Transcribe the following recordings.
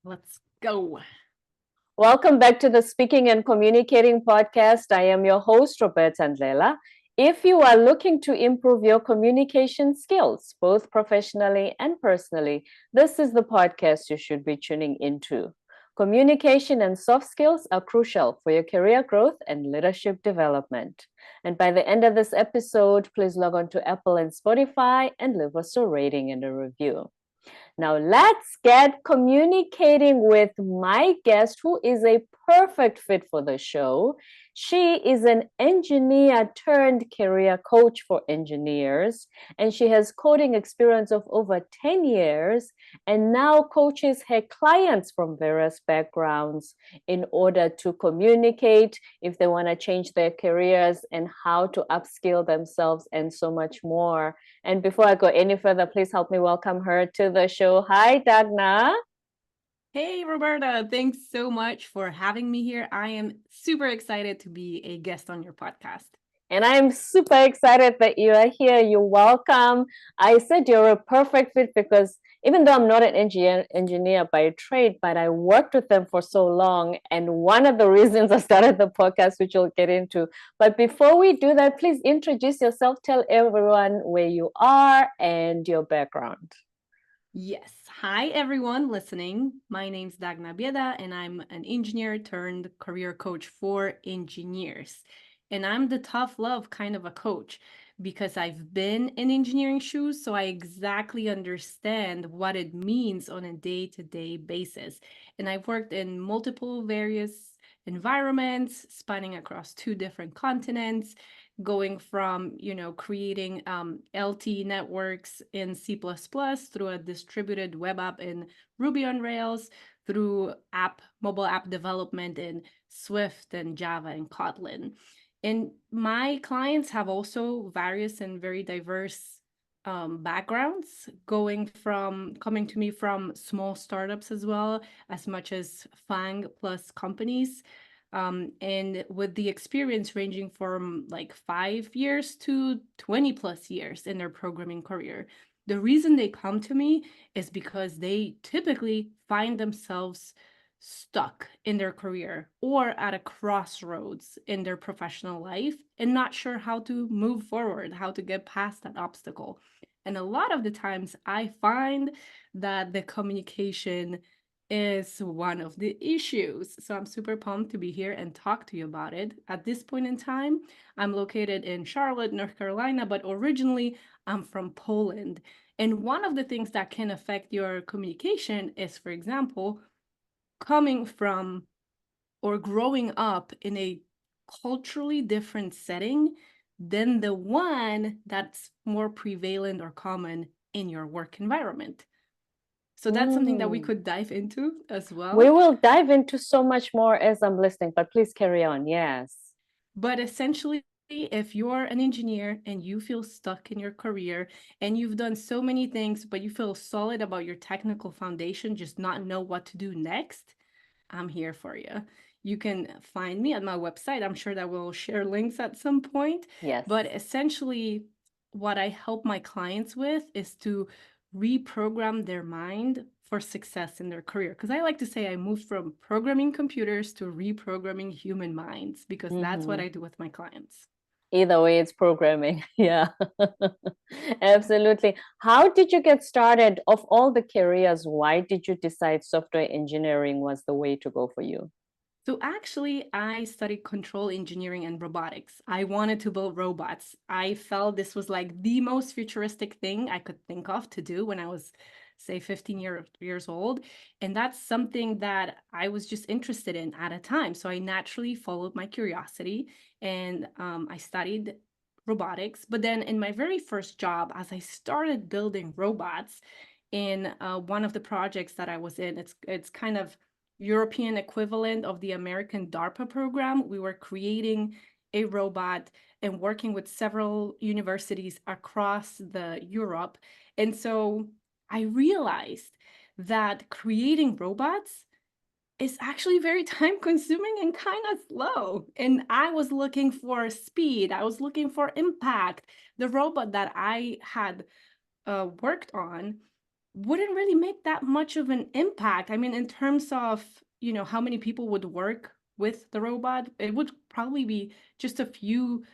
Let's go. Welcome back to the Speaking and Communicating podcast. I am your host, Roberta Andlela. If you are looking to improve your communication skills, both professionally and personally, this is the podcast you should be tuning into. Communication and soft skills are crucial for your career growth and leadership development. And by the end of this episode, please log on to Apple and Spotify and leave us a rating and a review. Now, let's get communicating with my guest, who is a perfect fit for the show. She is an engineer turned career coach for engineers, and she has coding experience of over 10 years and now coaches her clients from various backgrounds in order to communicate if they want to change their careers and how to upskill themselves and so much more. And before I go any further, please help me welcome her to the show. Hi, Dagna. Hey, Roberta. Thanks so much for having me here. I am super excited to be a guest on your podcast. And I'm super excited that you are here. You're welcome. I said you're a perfect fit because even though I'm not an engineer by trade, but I worked with them for so long. And one of the reasons I started the podcast, which we'll get into. But before we do that, please introduce yourself. Tell everyone where you are and your background. Yes. Hi, everyone listening. My name's Dagna Bieda, and I'm an engineer turned career coach for engineers. And I'm the tough love kind of a coach because I've been in engineering shoes, so I exactly understand what it means on a day-to-day basis. And I've worked in multiple various environments, spanning across two different continents, going from creating LT networks in C++ through a distributed web app in Ruby on Rails, through mobile app development in Swift and Java and Kotlin. And my clients have also various and very diverse backgrounds, coming to me from small startups as well, as much as FAANG plus companies, and with the experience ranging from like 5 years to 20 plus years in their programming career. The reason they come to me is because they typically find themselves stuck in their career or at a crossroads in their professional life and not sure how to move forward, how to get past that obstacle. And a lot of the times I find that the communication is one of the issues. So I'm super pumped to be here and talk to you about it. At this point in time, I'm located in Charlotte, North Carolina, but originally I'm from Poland. And one of the things that can affect your communication is, for example, coming from or growing up in a culturally different setting than the one that's more prevalent or common in your work environment. So that's something that we Mm. could dive into as We well. will dive into so much more as I'm listening, but please carry on. Yes. But essentially, if you're an engineer and you feel stuck in your career and you've done so many things, but you feel solid about your technical foundation, just not know what to do next, I'm here for you. You can find me at my website. I'm sure that we'll share links at some point. Yes. But essentially, what I help my clients with is to reprogram their mind for success in their career. Because I like to say I moved from programming computers to reprogramming human minds, because that's what Mm-hmm. I do with my clients. Either way, it's programming. Yeah, absolutely. How did you get started? Of all the careers, why did you decide software engineering was the way to go for you? So actually, I studied control engineering and robotics. I wanted to build robots. I felt this was like the most futuristic thing I could think of to do when I was, say, 15 years old. And that's something that I was just interested in at a time. So I naturally followed my curiosity and I studied robotics. But then in my very first job, as I started building robots, in one of the projects that I was in, it's kind of European equivalent of the American DARPA program. We were creating a robot and working with several universities across the Europe. And so I realized that creating robots is actually very time consuming and kind of slow. And I was looking for speed, I was looking for impact. The robot that I had worked on wouldn't really make that much of an impact. I mean, in terms of, how many people would work with the robot, it would probably be just a few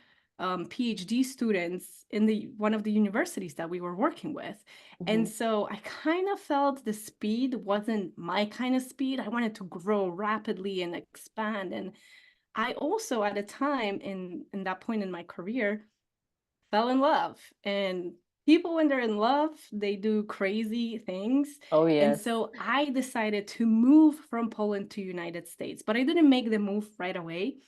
PhD students in the one of the universities that we were working with. And Mhm. so I kind of felt the speed wasn't my kind of speed. I wanted to grow rapidly and expand. And I also at a time in that point in my career fell in love. And people, when they're in love, they do crazy things. Oh, And yes. so I decided to move from Poland to United States, but I didn't make the move right away.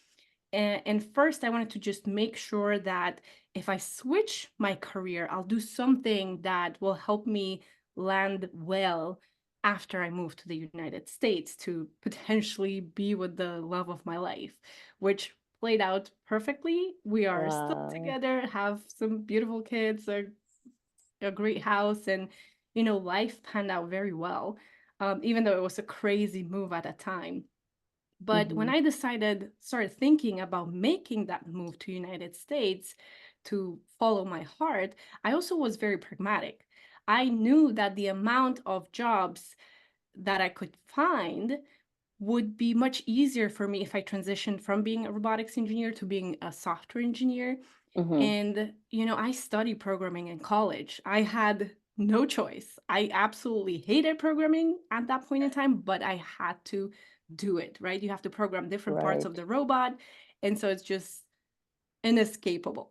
And first, I wanted to just make sure that if I switch my career, I'll do something that will help me land well after I move to the United States to potentially be with the love of my life, which played out perfectly. We are still Wow. together, have some beautiful kids, a great house, and life panned out very well, even though it was a crazy move at a time. But when Mhm. I started thinking about making that move to United States to follow my heart, I also was very pragmatic. I knew that the amount of jobs that I could find would be much easier for me if I transitioned from being a robotics engineer to being a software engineer. Mhm. And, I studied programming in college. I had no choice. I absolutely hated programming at that point in time, but I had to do it, right? You have to program different parts of Right. the robot. And so it's just inescapable.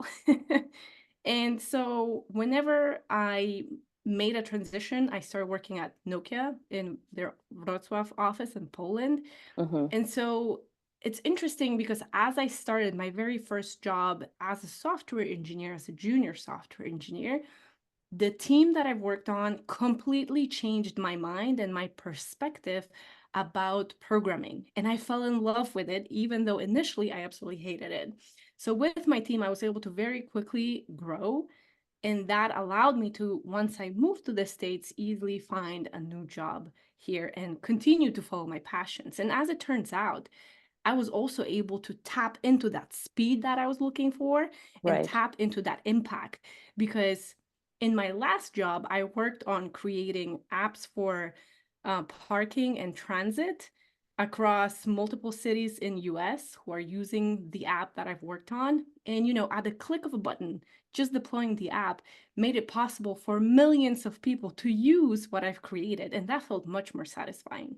And so whenever I made a transition, I started working at Nokia in their Wrocław office in Poland. Mhm. And so it's interesting because as I started my very first job as a software engineer, as a junior software engineer, the team that I've worked on completely changed my mind and my perspective about programming. And I fell in love with it, even though initially I absolutely hated it. So with my team, I was able to very quickly grow. And that allowed me to, once I moved to the States, easily find a new job here and continue to follow my passions. And as it turns out, I was also able to tap into that speed that I was looking for and Right. tap into that impact. Because in my last job, I worked on creating apps for parking and transit across multiple cities in US who are using the app that I've worked on. And at the click of a button, just deploying the app made it possible for millions of people to use what I've created. And that felt much more satisfying.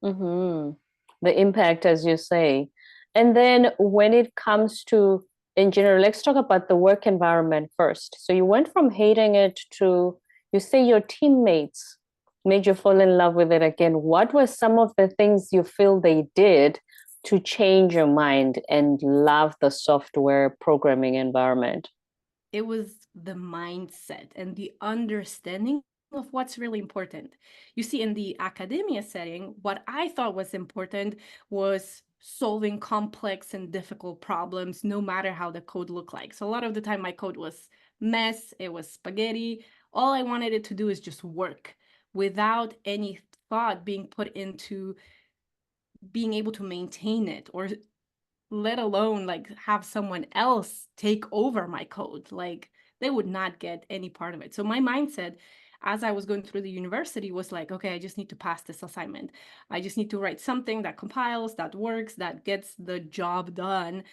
Mhm. The impact, as you say. And then when it comes to in general, let's talk about the work environment first. So you went from hating it to, you say your teammates made you fall in love with it again. What were some of the things you feel they did to change your mind and love the software programming environment? It was the mindset and the understanding of what's really important. You see, in the academia setting, what I thought was important was solving complex and difficult problems, no matter how the code looked like. So a lot of the time, my code was mess, it was spaghetti. All I wanted it to do is just work without any thought being put into being able to maintain it or let alone like have someone else take over my code. Like they would not get any part of it. So my mindset as I was going through the university was like, okay, I just need to pass this assignment. I just need to write something that compiles, that works, that gets the job done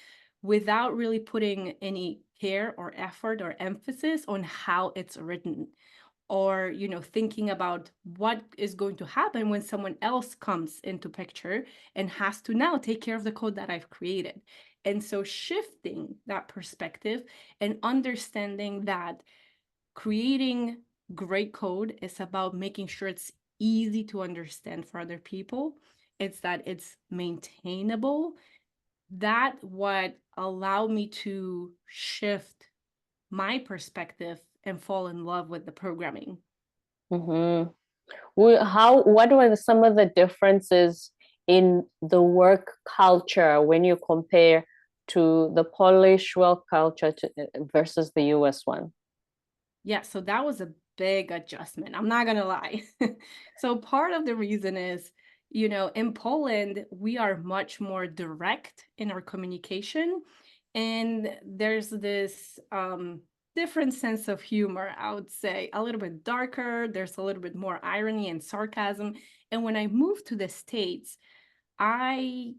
without really putting any care or effort or emphasis on how it's written or thinking about what is going to happen when someone else comes into picture and has to now take care of the code that I've created. And so shifting that perspective and understanding that creating great code is about making sure it's easy to understand for other people, it's that it's maintainable, that what allowed me to shift my perspective and fall in love with the programming. Mhm. What were some of the differences in the work culture when you compare to the Polish work culture versus the US one? Yeah, so that was a big adjustment. I'm not gonna lie. So part of the reason is, in Poland, we are much more direct in our communication. And there's this different sense of humor, I would say. A little bit darker, there's a little bit more irony and sarcasm. And when I moved to the States, I,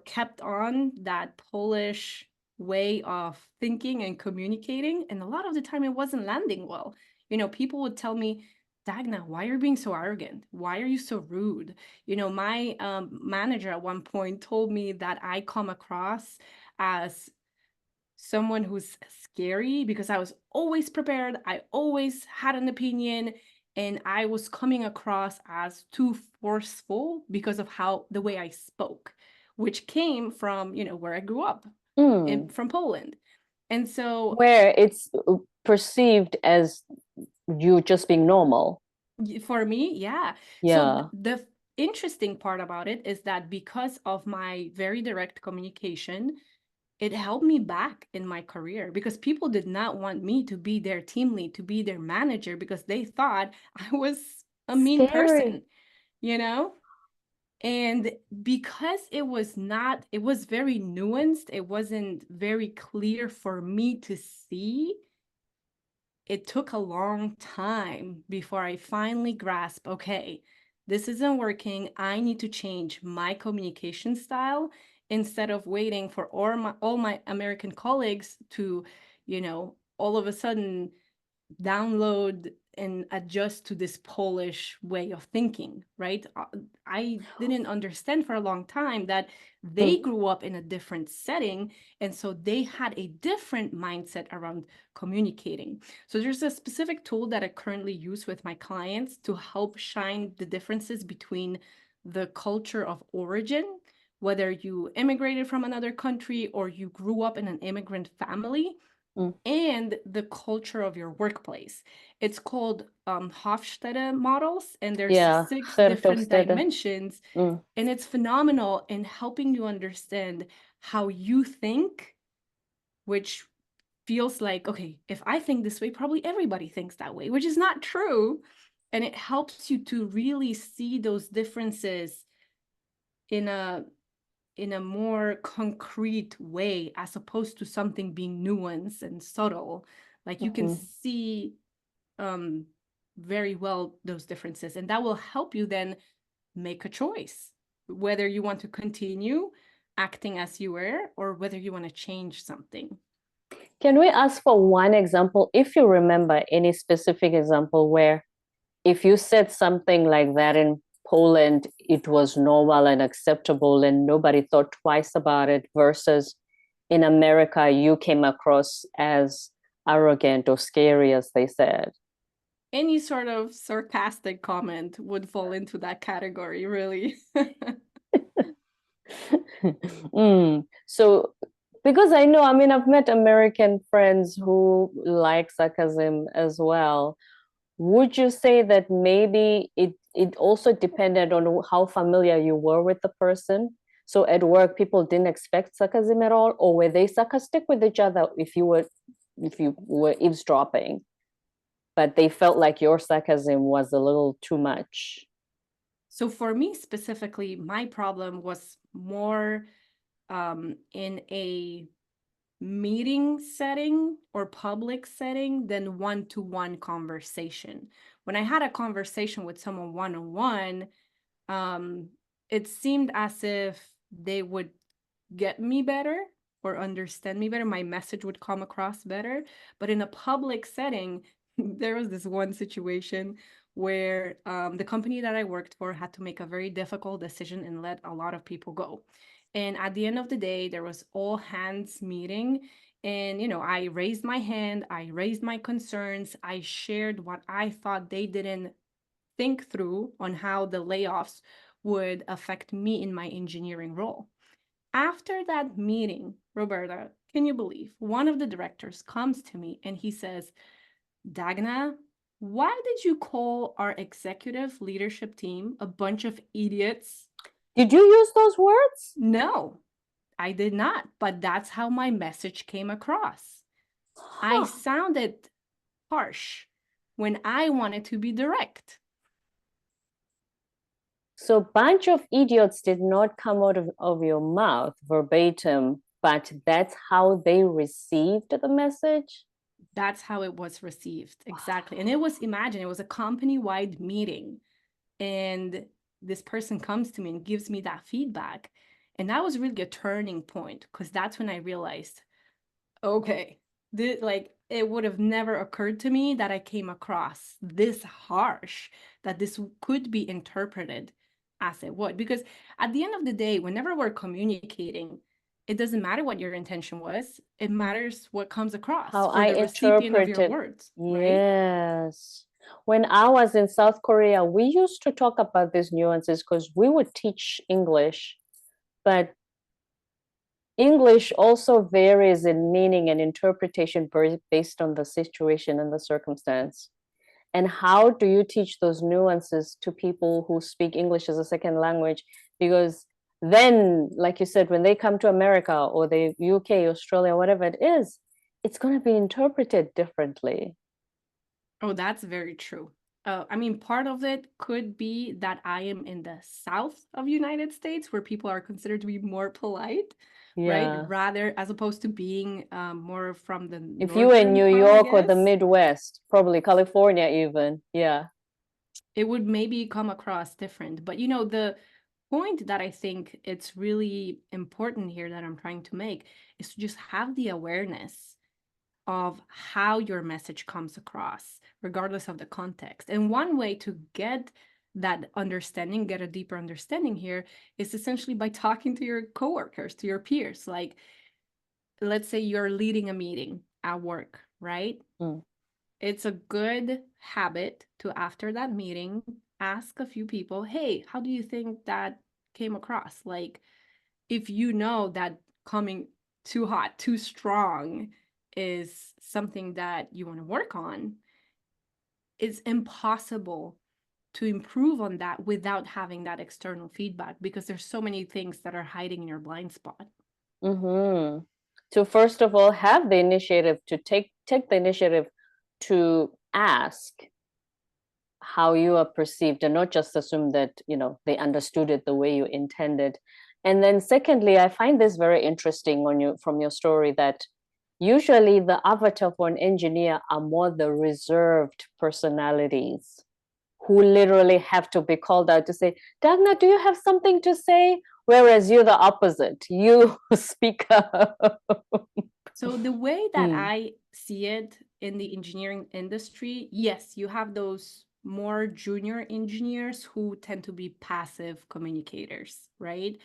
kept on that Polish way of thinking and communicating. And a lot of the time it wasn't landing well. People would tell me, Dagna, why are you being so arrogant? Why are you so rude? My manager at one point told me that I come across as someone who's scary because I was always prepared. I always had an opinion, and I was coming across as too forceful because of the way I spoke, which came from, where I grew up from Poland. And so where it's perceived as you just being normal. for me, yeah. So Yeah. the interesting part about it is that because of my very direct communication, it held me back in my career because people did not want me to be their team lead, to be their manager, because they thought I was a mean person, Scary. you know? And because it was very nuanced, it wasn't very clear for me to see. It took a long time before I finally grasped, okay, this isn't working. I need to change my communication style instead of waiting for all my American colleagues to, all of a sudden download and adjust to this Polish way of thinking, right? I didn't understand for a long time that they grew up in a different setting. And so they had a different mindset around communicating. So there's a specific tool that I currently use with my clients to help shine the differences between the culture of origin, whether you immigrated from another country or you grew up in an immigrant family, and the culture of your workplace. It's called Hofstede models, and there's Yeah, 6 different Gertofstede. dimensions, and it's phenomenal in helping you understand how you think, which feels like, okay, if I think this way, probably everybody thinks that way, which is not true. And it helps you to really see those differences in a more concrete way, as opposed to something being nuanced and subtle. Like you can see very well those differences, and that will help you then make a choice whether you want to continue acting as you were or whether you want to change something. Can we ask for one example, if you remember any specific example where if you said something like that in Poland, it was normal and acceptable and nobody thought twice about it, versus in America, you came across as arrogant or scary, as they said? Any sort of sarcastic comment would fall into that category, really. So, because I know, I mean, I've met American friends who like sarcasm as well. Would you say that maybe it also depended on how familiar you were with the person? So at work, people didn't expect sarcasm at all, or were they sarcastic with each other if you were eavesdropping, but they felt like your sarcasm was a little too much? So for me specifically, my problem was more in a meeting setting or public setting than one-to-one conversation. When I had a conversation with someone one-on-one, it seemed as if they would get me better or understand me better. My message would come across better. But in a public setting, there was this one situation where the company that I worked for had to make a very difficult decision and let a lot of people go. And at the end of the day, there was all hands meeting. And, I raised my hand, I raised my concerns, I shared what I thought they didn't think through on how the layoffs would affect me in my engineering role. After that meeting, Roberta, can you believe one of the directors comes to me and he says, Dagna, why did you call our executive leadership team a bunch of idiots? Did you use those words? No, I did not, but that's how my message came across. I Huh. sounded harsh when I wanted to be direct. So bunch of idiots did not come out of your mouth verbatim, but that's how they received the message? That's how it was received. Exactly. And it was, imagine, it was a company-wide meeting. And this person comes to me and gives me that feedback. And that was really a turning point, because that's when I realized, okay, like it would have never occurred to me that I came across this harsh, that this could be interpreted as it would. Because at the end of the day, whenever we're communicating, it doesn't matter what your intention was, it matters what comes across How for I the recipient of your interpreted. words, right? Yes. When I was in South Korea, we used to talk about these nuances because we would teach English, but English also varies in meaning and interpretation based on the situation and the circumstance. And how do you teach those nuances to people who speak English as a second language? Because then, like you said, when they come to America or the UK, Australia, whatever it is, it's going to be interpreted differently. Oh, that's very true. I mean, part of it could be that I am in the south of United States, where people are considered to be more polite, right? Yeah. Rather, as opposed to being more from the If you were in northern New part, I York or the guess, Midwest, probably California even. Yeah. it would maybe come across different. But the point that I think it's really important here that I'm trying to make is to just have the awareness of how your message comes across, regardless of the context. And one way to get that understanding, get a deeper understanding here, is essentially by talking to your coworkers, to your peers. Like, let's say you're leading a meeting at work, right? Mm. It's a good habit to, after that meeting, ask a few people, hey, how do you think that came across? Like, if you know that coming too hot, too strong is something that you want to work on, it's impossible to improve on that without having that external feedback, because there's so many things that are hiding in your blind spot. Mm-hmm. To first of all have the initiative to take the initiative to ask how you are perceived and not just assume that they understood it the way you intended. And then secondly, I find this very interesting on you from your story that usually the avatar for an engineer are more the reserved personalities who literally have to be called out to say, Dagna, do you have something to say? Whereas you're the opposite. You speak up. So the way that Mm, I see it in the engineering industry, yes, you have those more junior engineers who tend to be passive communicators, right?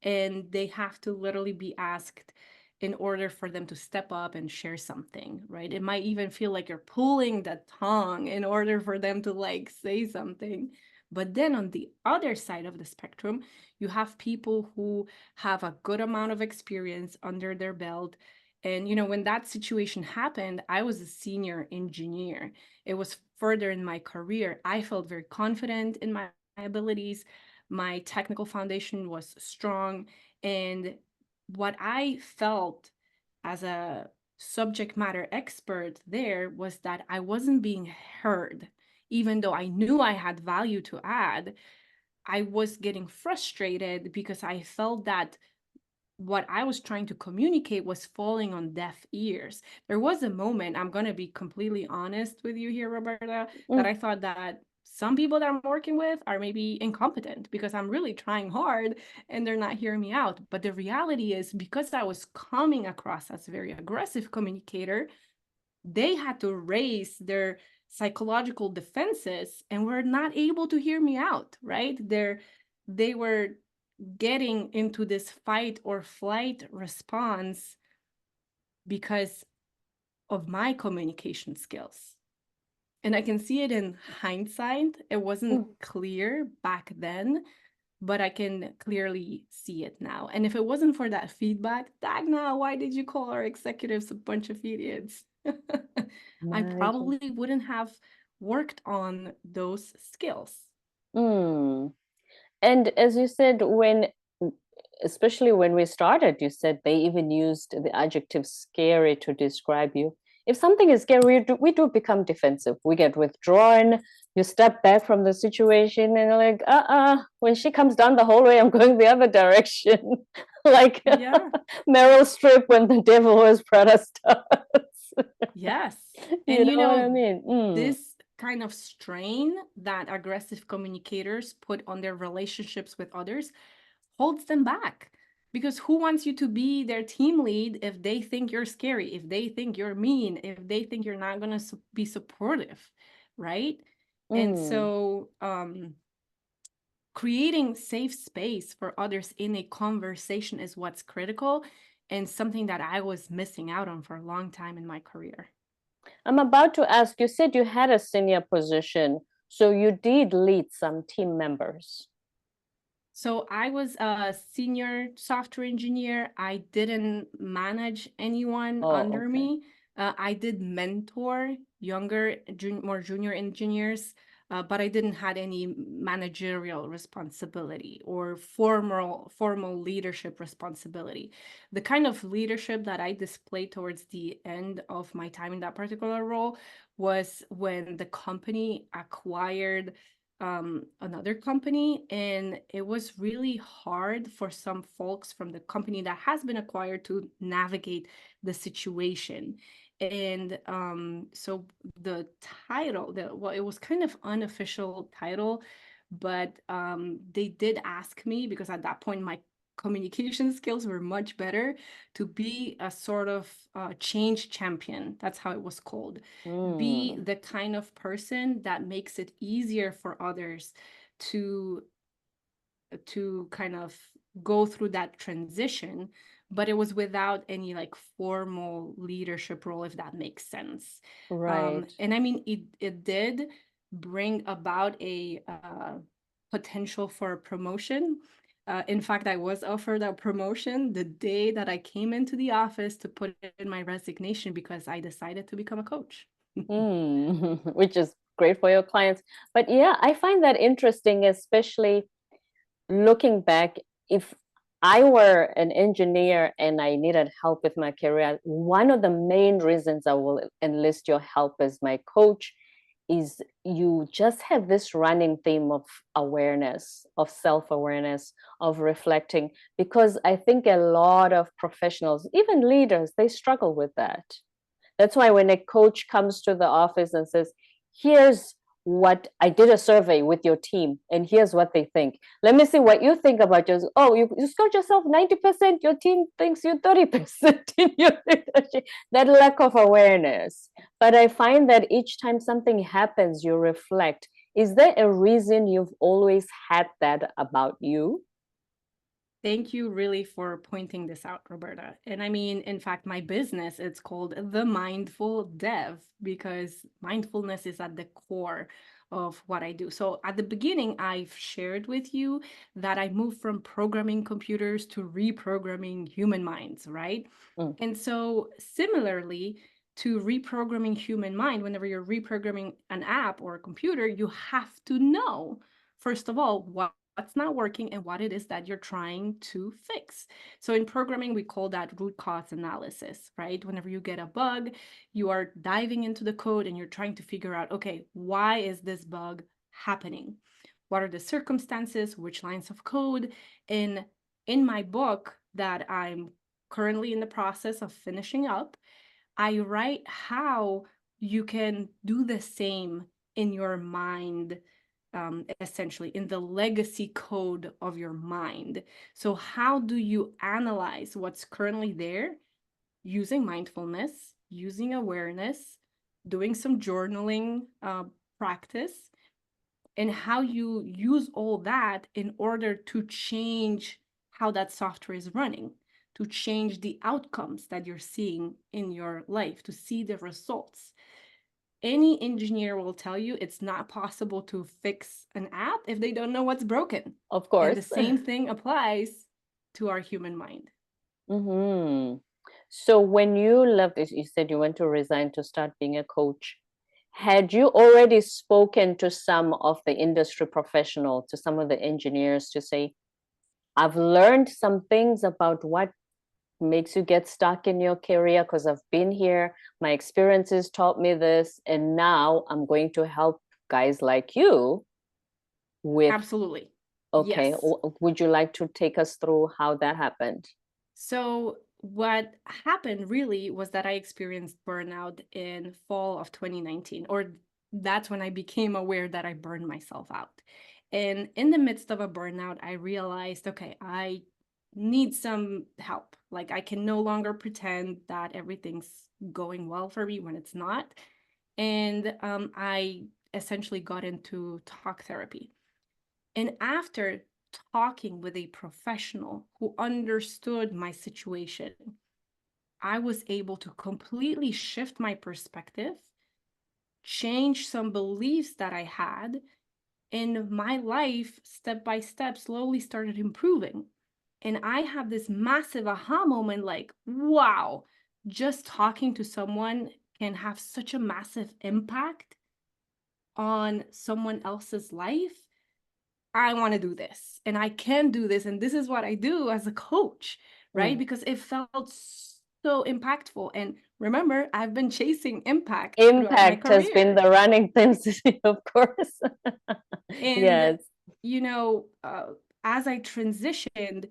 And they have to literally be asked in order for them to step up and share something, right? It might even feel like you're pulling the tongue in order for them to like say something. But then on the other side of the spectrum, you have people who have a good amount of experience under their belt. And when that situation happened, I was a senior engineer. It was further in my career. I felt very confident in my abilities. My technical foundation was strong. And what I felt as a subject matter expert there was that I wasn't being heard. Even though I knew I had value to add, I was getting frustrated because I felt that what I was trying to communicate was falling on deaf ears. There was a moment, I'm going to be completely honest with you here, Roberta, that mm, I thought that some people that I'm working with are maybe incompetent because I'm really trying hard and they're not hearing me out. But the reality is, because I was coming across as a very aggressive communicator, they had to raise their psychological defenses and were not able to hear me out, right? They were getting into this fight or flight response because of my communication skills. And I can see it in hindsight. It wasn't mm. clear back then, but I can clearly see it now. And if it wasn't for that feedback, Dagna, why did you call our executives a bunch of idiots? I Imagine. probably wouldn't have worked on those skills. Mm. And as you said, especially when we started, you said they even used the adjective scary to describe you. If something is scary, we do become defensive. We get withdrawn. You step back from the situation and you're like, when she comes down the hallway, I'm going the other direction. Like Yeah. Meryl Streep when the devil was Prada starts. Yes. You And know what I mean? this kind of strain that aggressive communicators put on their relationships with others holds them back. Because who wants you to be their team lead if they think you're scary, if they think you're mean, if they think you're not going to be supportive, right? And Mm. so, creating safe space for others in a conversation is what's critical and something that I was missing out on for a long time in my career. I'm about to ask, you said you had a senior position, so you did lead some team members. So I was a senior software engineer. I didn't manage anyone Oh, under okay. me. I did mentor younger, more junior engineers, but I didn't had any managerial responsibility or formal leadership responsibility. The kind of leadership that I displayed towards the end of my time in that particular role was when the company acquired another company, and it was really hard for some folks from the company that has been acquired to navigate the situation. And so the title, well, it was kind of unofficial title, but they did ask me, because at that point my communication skills were much better, to be a sort of change champion. That's how it was called. Be Mm. the kind of person that makes it easier for others to kind of go through that transition, but it was without any like formal leadership role, if that makes sense. Right. And I mean, it did bring about a potential for a promotion. In fact, I was offered a promotion the day that I came into the office to put in my resignation because I decided to become a coach. Which is great for your clients. But yeah, I find that interesting, especially looking back. If I were an engineer and I needed help with my career, one of the main reasons I will enlist your help as my coach is you just have this running theme of awareness, of self-awareness, of reflecting, because I think a lot of professionals, even leaders, they struggle with that. That's why when a coach comes to the office and says, here's what I did a survey with your team, and here's what they think. Let me see what you think about yours. Oh, you scored yourself 90%, your team thinks you 30% in your leadership. That lack of awareness. But I find that each time something happens, you reflect. Is there a reason you've always had that about you? Thank you really for pointing this out, Roberta. And I mean, in fact, my business, it's called The Mindful Dev because mindfulness is at the core of what I do. So at the beginning, I've shared with you that I moved from programming computers to reprogramming human minds, right? Mm. And so similarly to reprogramming human mind, whenever you're reprogramming an app or a computer, you have to know, first of all, what's not working and what it is that you're trying to fix. So in programming, we call that root cause analysis, right? Whenever you get a bug, you are diving into the code and you're trying to figure out, okay, why is this bug happening? What are the circumstances? Which lines of code? And in my book that I'm currently in the process of finishing up, I write how you can do the same in your mind, essentially in the legacy code of your mind. So, how do you analyze what's currently there using mindfulness, using awareness, doing some journaling practice, and how you use all that in order to change how that software is running, to change the outcomes that you're seeing in your life, to see the results. Any engineer will tell you it's not possible to fix an app if they don't know what's broken. Of And the course. same thing applies to our human mind. Mm-hmm. So when you left, you said you went to resign to start being a coach. Had you already spoken to some of the industry professionals, to some of the engineers to say, I've learned some things about what makes you get stuck in your career because I've been here, my experiences taught me this, and now I'm going to help guys like you with, Absolutely. okay, Yes. would you like to take us through how that happened? So what happened really was that I experienced burnout in fall of 2019, or that's when I became aware that I burned myself out. And in the midst of a burnout, I realized, okay, I need some help. Like I can no longer pretend that everything's going well for me when it's not. And I essentially got into talk therapy. And after talking with a professional who understood my situation, I was able to completely shift my perspective, change some beliefs that I had, and my life, step by step, slowly started improving. And I had this massive aha moment like, wow, just talking to someone can have such a massive impact on someone else's life. I want to do this and I can do this. And this is what I do as a coach, right? Mm. Because it felt so impactful. And remember, I've been chasing impact throughout my Impact has been career. the running theme, of course. And, Yes. you know, as I transitioned,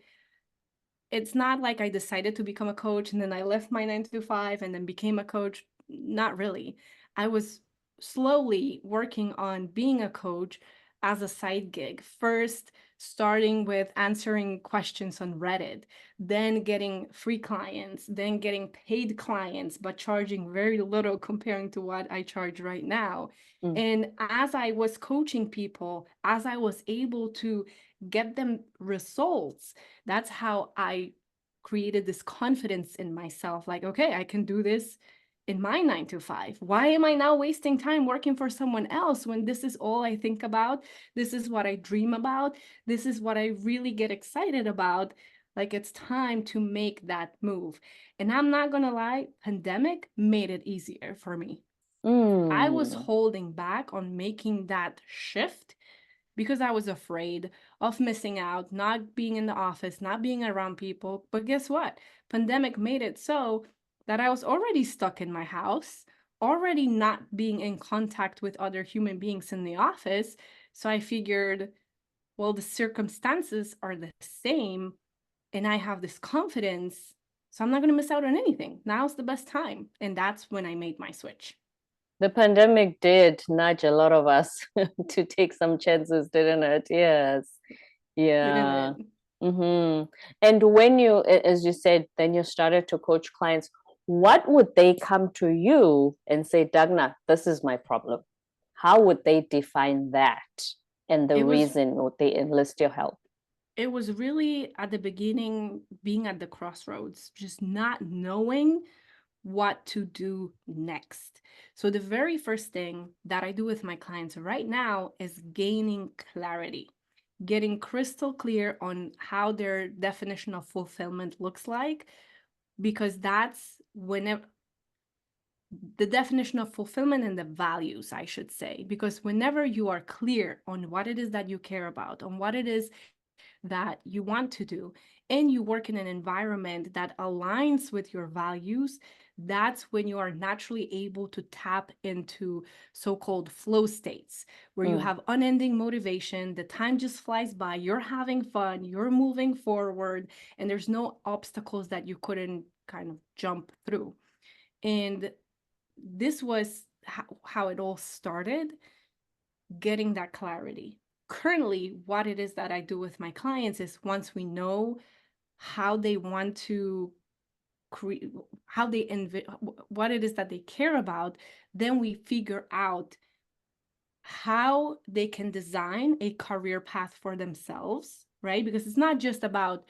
it's not like I decided to become a coach and then I left my 9 to 5 and then became a coach. Not really. I was slowly working on being a coach as a side gig. First, starting with answering questions on Reddit, then getting free clients, then getting paid clients, but charging very little comparing to what I charge right now. Mm. And as I was coaching people, as I was able to get them results, that's how I created this confidence in myself. Like, okay, I can do this in my 9 to 5. Why am I now wasting time working for someone else when this is all I think about? This is what I dream about. This is what I really get excited about. Like, it's time to make that move. And I'm not going to lie, pandemic made it easier for me. I was Mm. holding back on making that shift because I was afraid of missing out, not being in the office, not being around people. But guess what? Pandemic made it so that I was already stuck in my house, already not being in contact with other human beings in the office. So I figured, well, the circumstances are the same and I have this confidence. So I'm not going to miss out on anything. Now's the best time. And that's when I made my switch, The pandemic did nudge a lot of us to take some chances, didn't it? Yes. didn't Yeah. it? Mm-hmm. And when you, as you said, then you started to coach clients, what would they come to you and say, Dagna, this is my problem? How would they define that? And the It was reason would they enlist your help? it was really at the beginning being at the crossroads, just not knowing what to do next. So, the very first thing that I do with my clients right now is gaining clarity, getting crystal clear on how their definition of fulfillment looks like, because that's whenever the definition of fulfillment and the values, I should say, because whenever you are clear on what it is that you care about, on what it is that you want to do, and you work in an environment that aligns with your values, that's when you are naturally able to tap into so-called flow states where you Mm. have unending motivation, the time just flies by, you're having fun, you're moving forward, and there's no obstacles that you couldn't kind of jump through. And this was how it all started, getting that clarity. Currently, what it is that I do with my clients is once we know how they want to create, how they what it is that they care about, then we figure out how they can design a career path for themselves, right? Because it's not just about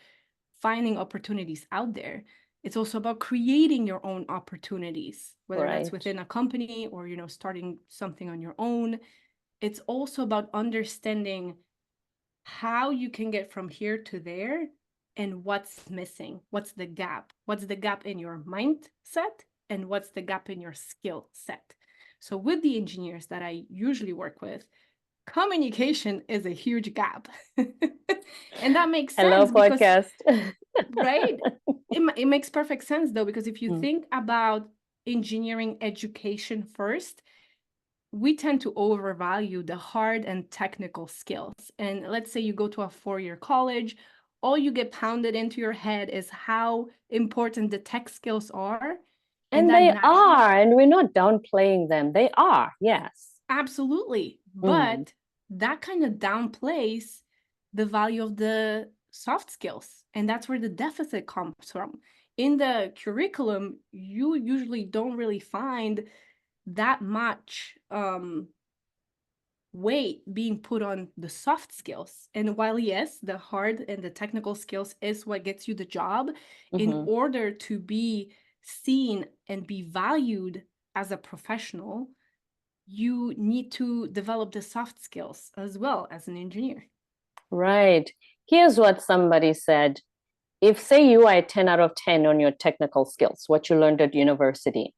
finding opportunities out there. It's also about creating your own opportunities, whether that's Right. within a company or, starting something on your own. It's also about understanding how you can get from here to there and what's missing, what's the gap in your mindset, and what's the gap in your skill set. So with the engineers that I usually work with, communication is a huge gap. And that makes Hello, sense because, podcast. right, it makes perfect sense though, because if you Mm. think about engineering education first, we tend to overvalue the hard and technical skills. And let's say you go to a 4-year college all you get pounded into your head is how important the tech skills are. And And that they naturally, are, and we're not downplaying them. They are, yes. absolutely. Mm. But that kind of downplays the value of the soft skills. And that's where the deficit comes from. In the curriculum, you usually don't really find that much weight being put on the soft skills. And while, yes, the hard and the technical skills is what gets you the job, in Mm-hmm. order to be seen and be valued as a professional, you need to develop the soft skills as well as an engineer. Right. Here's what somebody said. If, say, you are a 10 out of 10 on your technical skills, what you learned at university,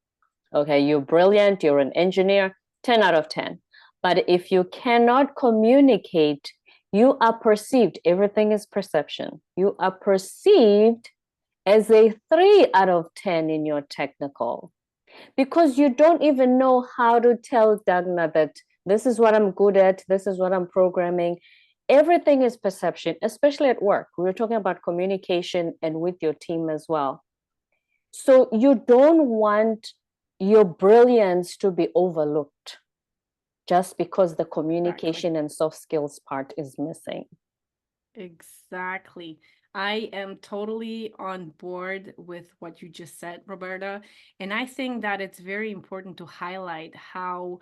okay, you're brilliant, you're an engineer, 10 out of 10. But if you cannot communicate, you are perceived, everything is perception. You are perceived as a 3 out of 10 in your technical because you don't even know how to tell Dagna that this is what I'm good at, this is what I'm programming. Everything is perception, especially at work. We were talking about communication and with your team as well. So you don't want your brilliance to be overlooked just because the Exactly. communication and soft skills part is missing. Exactly. I am totally on board with what you just said, Roberta. And I think that it's very important to highlight how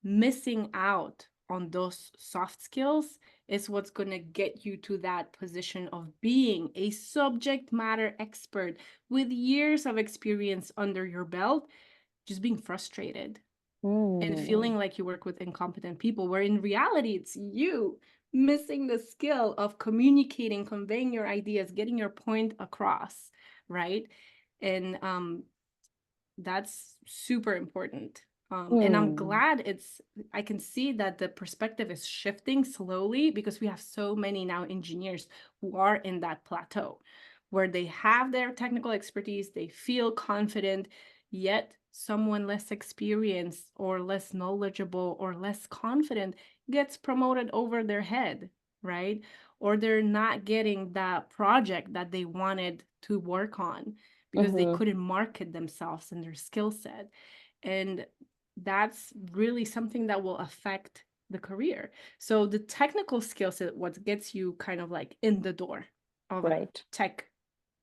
missing out on those soft skills is what's going to get you to that position of being a subject matter expert with years of experience under your belt, just being frustrated and Mm. feeling like you work with incompetent people, where in reality, it's you missing the skill of communicating, conveying your ideas, getting your point across, right? And that's super important. And I'm Mm. glad I can see that the perspective is shifting slowly because we have so many now engineers who are in that plateau where they have their technical expertise, they feel confident, yet someone less experienced or less knowledgeable or less confident gets promoted over their head, right? Or they're not getting that project that they wanted to work on because they Mm-hmm. couldn't market themselves and their skill set. And that's really something that will affect the career. So the technical skills is what gets you kind of like in the door of a Right. tech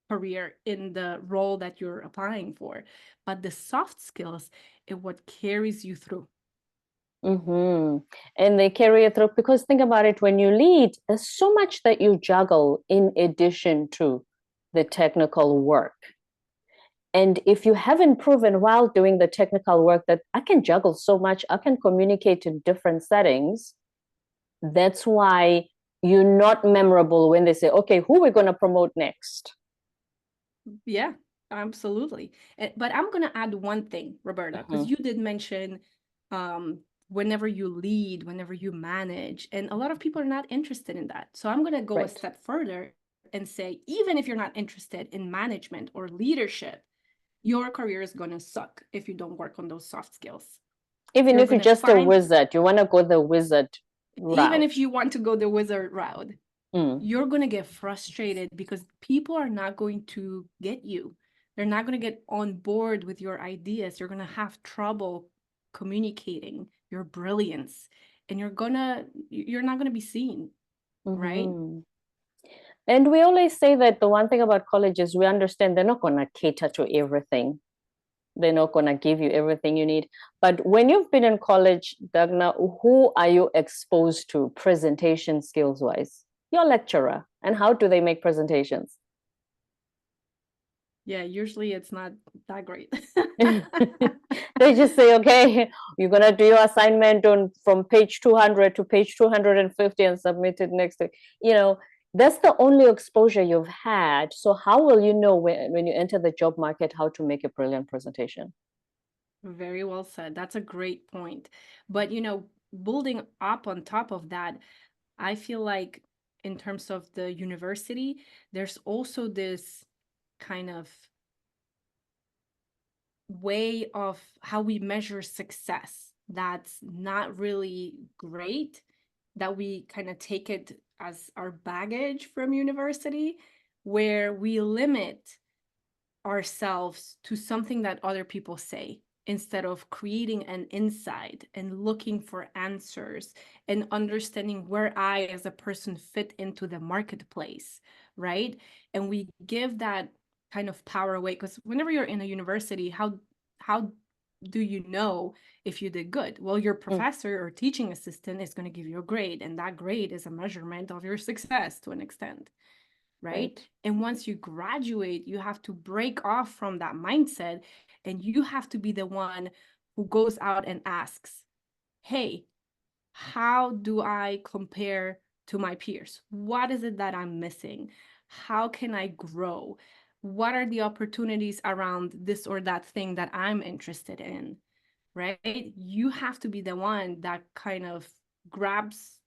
career in the role that you're applying for. But the soft skills is what carries you through. Mm-hmm. And they carry it through because think about it, when you lead, there's so much that you juggle in addition to the technical work. And if you haven't proven while doing the technical work that I can juggle so much, I can communicate in different settings, that's why you're not memorable when they say, okay, who are we going to promote next? Yeah, absolutely. But I'm going to add one thing, Roberta, because Mm-hmm. you did mention um, whenever you lead, whenever you manage, and a lot of people are not interested in that. So I'm going to go a Right. step further and say, even if you're not interested in management or leadership, your career is going to suck if you don't work on those soft skills. Even You're if you're going to just a find, wizard, you want to go the wizard even if route. you want to go the wizard route, Mm. you're going to get frustrated because people are not going to get you. They're not going to get on board with your ideas. You're going to have trouble communicating your brilliance and you're not going to be seen, right? Mm-hmm. And we always say that the one thing about college is we understand they're not going to cater to everything. They're not going to give you everything you need. But when you've been in college, Dagna, who are you exposed to presentation skills wise? Your lecturer. And how do they make presentations? Yeah, usually it's not that great. They just say, okay, you're going to do your assignment on from page 200 to page 250 and submit it next week. You know, that's the only exposure you've had. So how will you know when you enter the job market how to make a brilliant presentation? Very well said. That's a great point. But, building up on top of that, I feel like in terms of the university, there's also this kind of way of how we measure success that's not really great, that we kind of take it as our baggage from university, where we limit ourselves to something that other people say instead of creating an insight and looking for answers and understanding where I as a person fit into the marketplace, right? And we give that kind of power away, because whenever you're in a university, how do you know if you did good? Well, your Mm. professor or teaching assistant is going to give you a grade, and that grade is a measurement of your success to an extent, right? Right. And once you graduate, you have to break off from that mindset, and you have to be the one who goes out and asks, hey, how do I compare to my peers? What is it that I'm missing? How can I grow? What are the opportunities around this or that thing that I'm interested in, right? You have to be the one that kind of grabs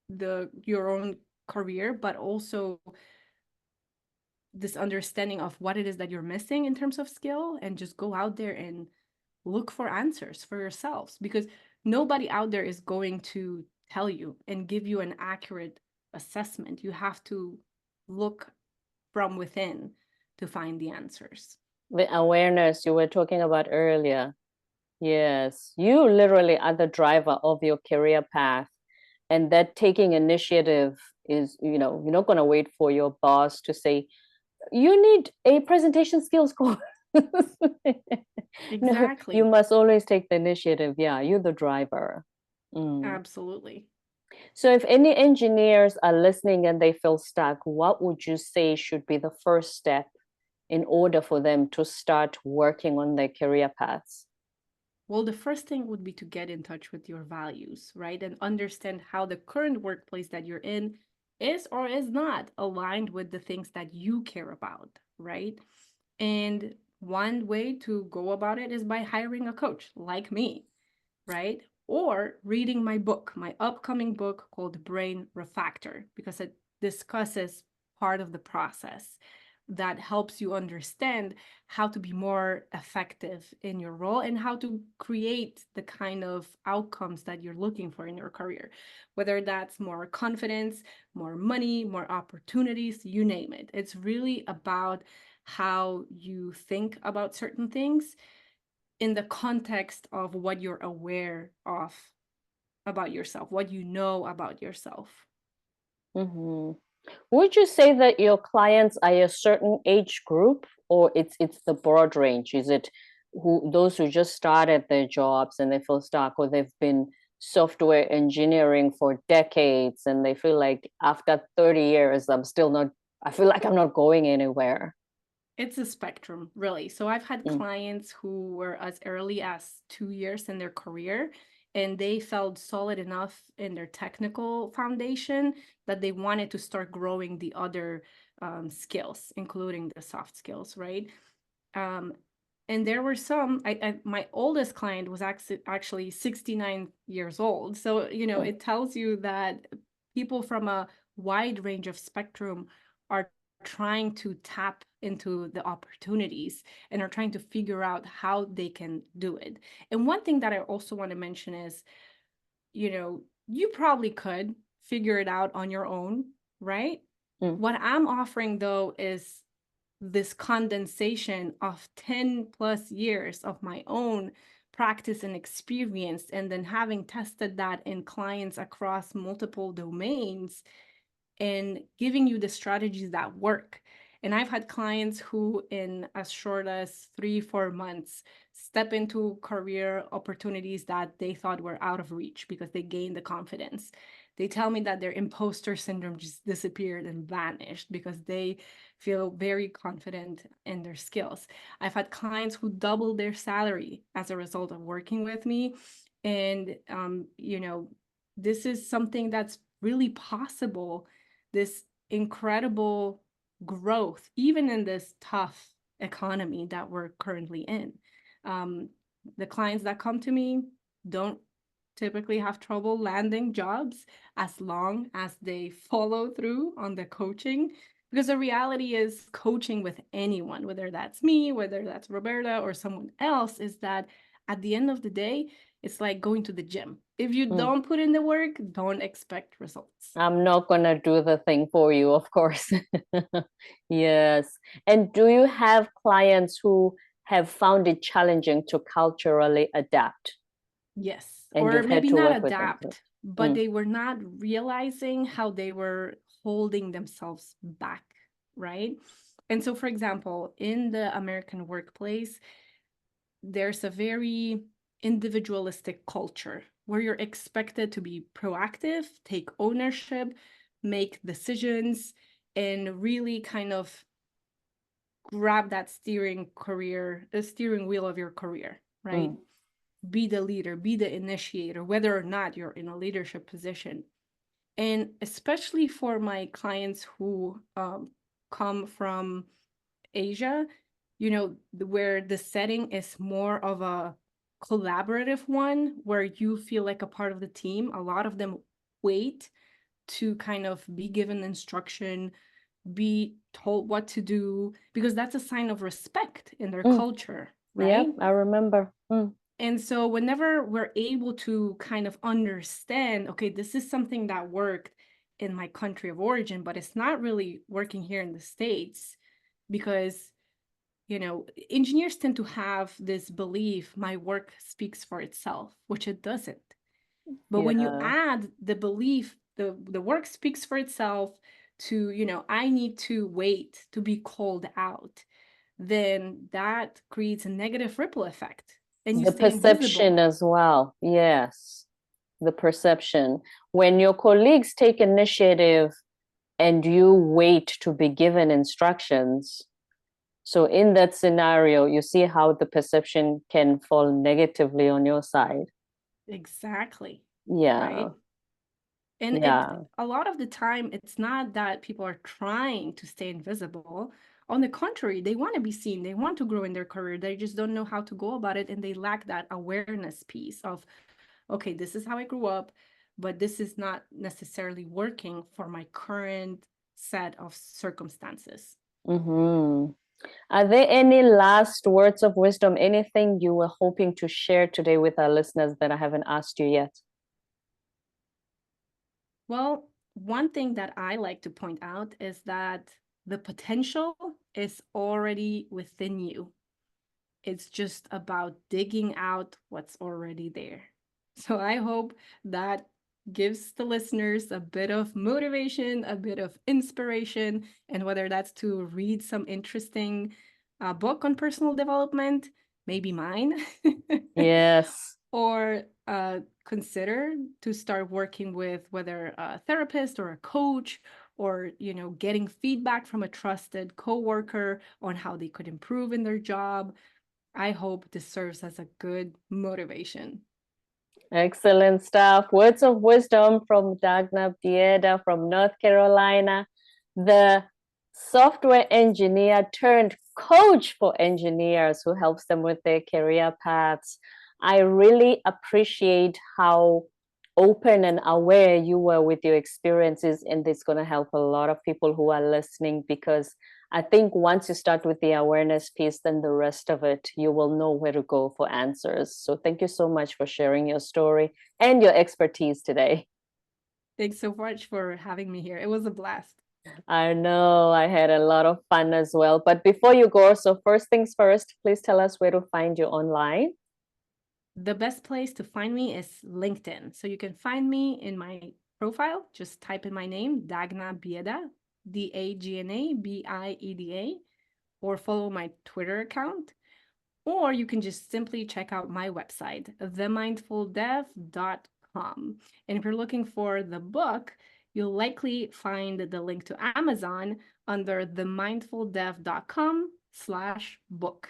your own career, but also this understanding of what it is that you're missing in terms of skill, and just go out there and look for answers for yourselves, because nobody out there is going to tell you and give you an accurate assessment. You have to look from within to find the answers. The awareness you were talking about earlier. Yes, you literally are the driver of your career path. And that taking initiative is, you're not going to wait for your boss to say, you need a presentation skills course. No, you Exactly. must always take the initiative. Yeah, you're the driver. Mm. Absolutely. So if any engineers are listening and they feel stuck, what would you say should be the first step in order for them to start working on their career paths? Well, the first thing would be to get in touch with your values, right? And understand how the current workplace that you're in is or is not aligned with the things that you care about, right? And one way to go about it is by hiring a coach like me, right? Or reading my book, my upcoming book called Brain Refactor, because it discusses part of the process that helps you understand how to be more effective in your role and how to create the kind of outcomes that you're looking for in your career, whether that's more confidence, more money, more opportunities, you name it. It's really about how you think about certain things in the context of what you're aware of about yourself, what you know about yourself. Mm-hmm. Would you say that your clients are a certain age group, or it's the broad range? Is it those who just started their jobs and they feel stuck, or they've been software engineering for decades and they feel like after 30 years I feel like I'm not going anywhere. It's a spectrum, really. So I've had Mm. clients who were as early as 2 years in their career, and they felt solid enough in their technical foundation that they wanted to start growing the other skills, including the soft skills, right? Um, and there were some, my oldest client was actually 69 years old. So, Mm. it tells you that people from a wide range of spectrum are trying to tap into the opportunities and are trying to figure out how they can do it. And one thing that I also want to mention is, you probably could figure it out on your own, right? Mm. What I'm offering though is this condensation of 10 plus years of my own practice and experience, and then having tested that in clients across multiple domains and giving you the strategies that work. And I've had clients who, in as short as 3, 4 months, step into career opportunities that they thought were out of reach because they gained the confidence. They tell me that their imposter syndrome just disappeared and vanished because they feel very confident in their skills. I've had clients who doubled their salary as a result of working with me. And, this is something that's really possible, this incredible growth, even in this tough economy that we're currently in. Um, the clients that come to me don't typically have trouble landing jobs as long as they follow through on the coaching. Because the reality is, coaching with anyone, whether that's me, whether that's Roberta or someone else, is that at the end of the day, It's like going to the gym. If you Mm. don't put in the work, don't expect results. I'm not going to do the thing for you, of course. Yes. And do you have clients who have found it challenging to culturally adapt Yes. and Or you've had maybe to not work with them through? adapt, but Mm. they were not realizing how they were holding themselves back, right? And so, for example, in the American workplace, there's a very individualistic culture where you're expected to be proactive, take ownership, make decisions, and really kind of grab that the steering wheel of your career, right? Mm. Be the leader, be the initiator, whether or not you're in a leadership position. And especially for my clients who come from Asia, where the setting is more of a collaborative one, where you feel like a part of the team, a lot of them wait to kind of be given instruction, be told what to do, because that's a sign of respect in their Mm. culture, right? Yep, I remember. Mm. And so whenever we're able to kind of understand, okay, this is something that worked in my country of origin, but it's not really working here in the States, because engineers tend to have this belief my work speaks for itself, which it doesn't. But when you Yeah. add the belief, the work speaks for itself, to, I need to wait to be called out, then that creates a negative ripple effect and you The stay perception invisible. as well. Yes. The perception. When your colleagues take initiative and you wait to be given instructions, so in that scenario, you see how the perception can fall negatively on your side. Exactly. Yeah. Right. And Yeah. a lot of the time, it's not that people are trying to stay invisible. On the contrary, they want to be seen, they want to grow in their career, they just don't know how to go about it, and they lack that awareness piece of, okay, this is how I grew up, but this is not necessarily working for my current set of circumstances. Mm-hmm. Are there any last words of wisdom, anything you were hoping to share today with our listeners that I haven't asked you yet? Well, one thing that I like to point out is that the potential is already within you. It's just about digging out what's already there. So I hope that gives the listeners a bit of motivation, a bit of inspiration, and whether that's to read some interesting book on personal development, maybe mine, Yes. or consider to start working with whether a therapist or a coach, or getting feedback from a trusted coworker on how they could improve in their job. I hope this serves as a good motivation. Excellent stuff. Words of wisdom from Dagna Bieda from North Carolina, the software engineer turned coach for engineers who helps them with their career paths. I really appreciate how open and aware you were with your experiences, and it's going to help a lot of people who are listening, because I think once you start with the awareness piece, then the rest of it, you will know where to go for answers. So thank you so much for sharing your story and your expertise today. Thanks so much for having me here. It was a blast. I know I had a lot of fun as well. But before you go, so first things first, please tell us where to find you online. The best place to find me is LinkedIn. So you can find me in my profile. Just type in my name, Dagna Bieda, Dagna Bieda, or follow my Twitter account. Or you can just simply check out my website, themindfuldev.com. And if you're looking for the book, you'll likely find the link to Amazon under themindfuldev.com/book.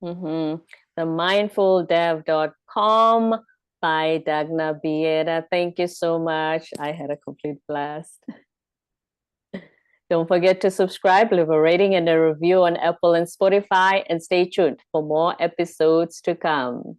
Mm-hmm. Themindfuldev.com by Dagna Bieda. Thank you so much. I had a complete blast. Don't forget to subscribe, leave a rating and a review on Apple and Spotify, and stay tuned for more episodes to come.